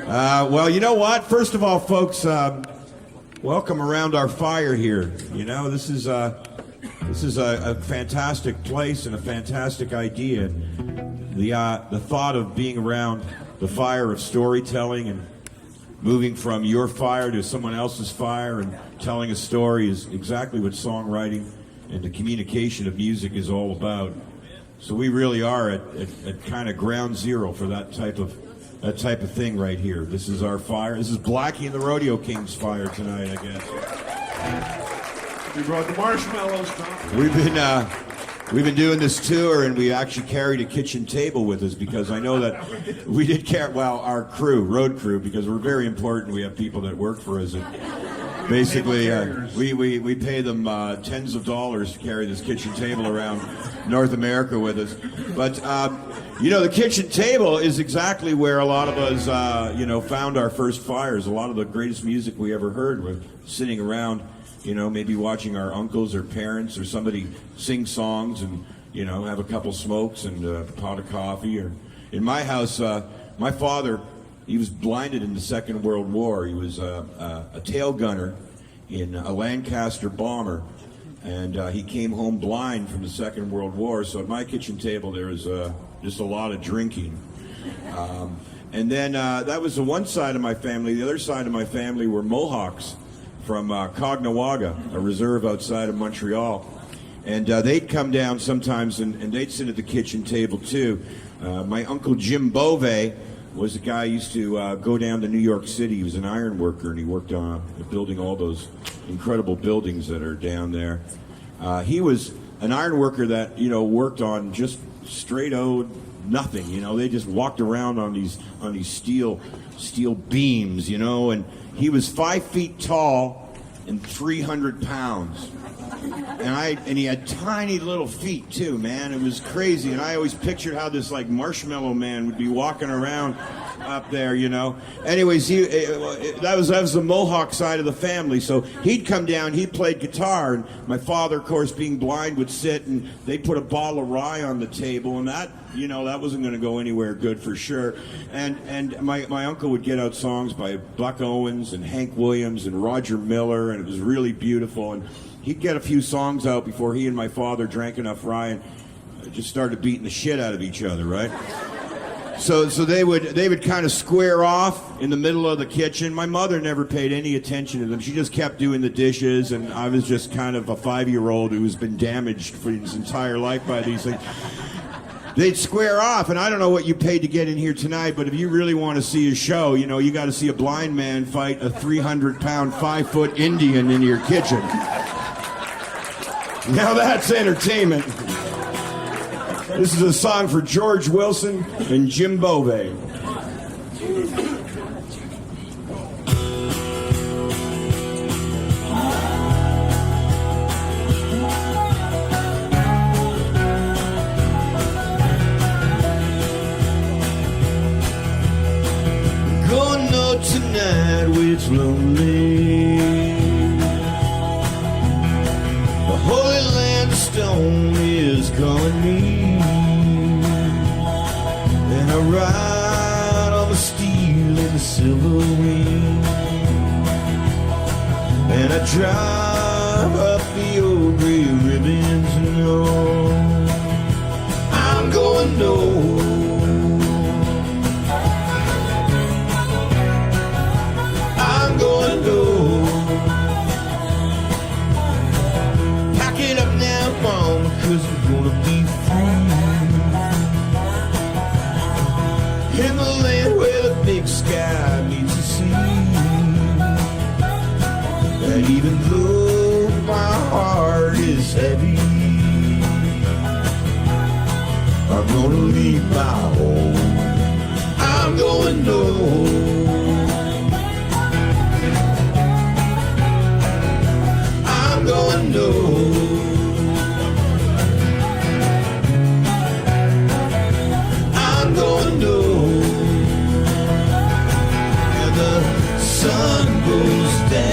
Well, you know what? First of all, folks, welcome around our fire here. You know, this is a fantastic place and a fantastic idea. The thought of being around the fire of storytelling and moving from your fire to someone else's fire and telling a story is exactly what songwriting and the communication of music is all about. So we really are at kind of ground zero for that type of thing right here. This is our fire. This is Blackie and the Rodeo Kings fire tonight, I guess. We brought the marshmallows, Tom. We've been doing this tour, and we actually carried a kitchen table with us because I know that we did carry, well, our crew, road crew, because we're very important. We have people that work for us. And basically, we pay them tens of dollars to carry this kitchen table around North America with us. But, you know, the kitchen table is exactly where a lot of us, found our first fires. A lot of the greatest music we ever heard was sitting around, you know, maybe watching our uncles or parents or somebody sing songs and, you know, have a couple smokes and a pot of coffee. Or in my house, my father, he was blinded in the Second World War. He was a tail gunner in a Lancaster bomber, and he came home blind from the Second World War. So at my kitchen table, there was just a lot of drinking. And then that was the one side of my family. The other side of my family were Mohawks from Caughnawaga, a reserve outside of Montreal. And they'd come down sometimes, and they'd sit at the kitchen table, too. My uncle Jim Bove was a guy who used to go down to New York City. He was an iron worker, and he worked on building all those incredible buildings that are down there. He was an iron worker that, you know, worked on just straight out nothing. You know, they just walked around on these steel beams, you know, and he was 5 feet tall and 300 pounds. And he had tiny little feet too, man. It was crazy. And I always pictured how this like marshmallow man would be walking around up there, you know. Anyways, that was the Mohawk side of the family. So he'd come down, he played guitar, and my father, of course, being blind, would sit and they'd put a bottle of rye on the table, and that, you know, that wasn't going to go anywhere good for sure. And my uncle would get out songs by Buck Owens and Hank Williams and Roger Miller, and it was really beautiful. And he'd get a few songs out before he and my father drank enough rye and just started beating the shit out of each other, right? So they would kind of square off in the middle of the kitchen. My mother never paid any attention to them. She just kept doing the dishes, and I was just kind of a 5-year-old who's been damaged for his entire life by these things. They'd square off, and I don't know what you paid to get in here tonight, but if you really want to see a show, you know, you got to see a blind man fight a 300-pound, 5-foot Indian in your kitchen. Now that's entertainment. This is a song for George Wilson and Jim Bove. Going out tonight where it's lonely. The Holy Land Stone is calling me. And I ride on the steel and the silver wing, and I drive up the old gray ribbons and on. I'm going north. I'm going north. Pack it up now, mom, 'cause we're gonna be free. In the land where the big sky meets the sea. And even though my heart is heavy, I'm gonna leave my home. I'm going north. I'm going north. I'm going north. Sun goes down,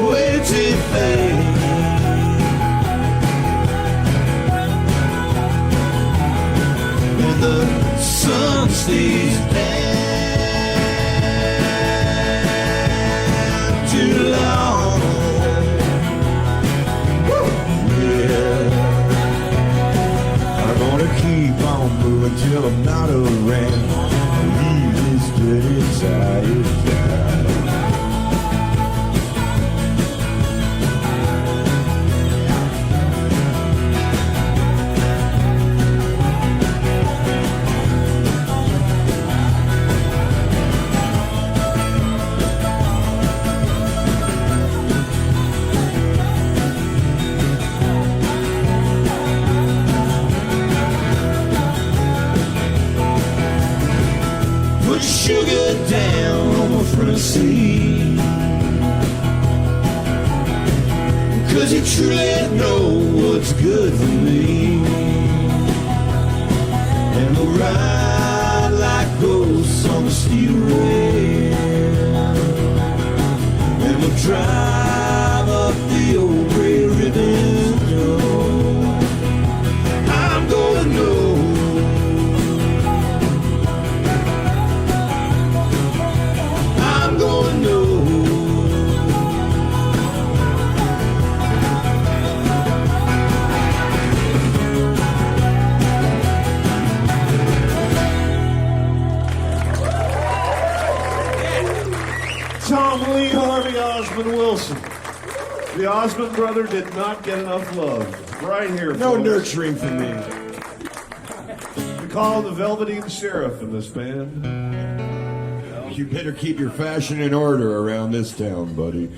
way too fast. stays down too long. Yeah, I'm gonna keep on moving till I'm not around. Leave this dirty tired town. Put sugar down on my front seat, 'cause you truly know what's good for me. And we'll ride like ghosts on the steel rail, and we'll drive up the old gray ribbon road. I'm gonna know. I'm gonna know. Tom Lee Harvey Osmond Wilson. The Osmond brother did not get enough love. Right here. No folks. nurturing for me. We call him the Velveteen Sheriff in this band. You better keep your fashion in order around this town, buddy.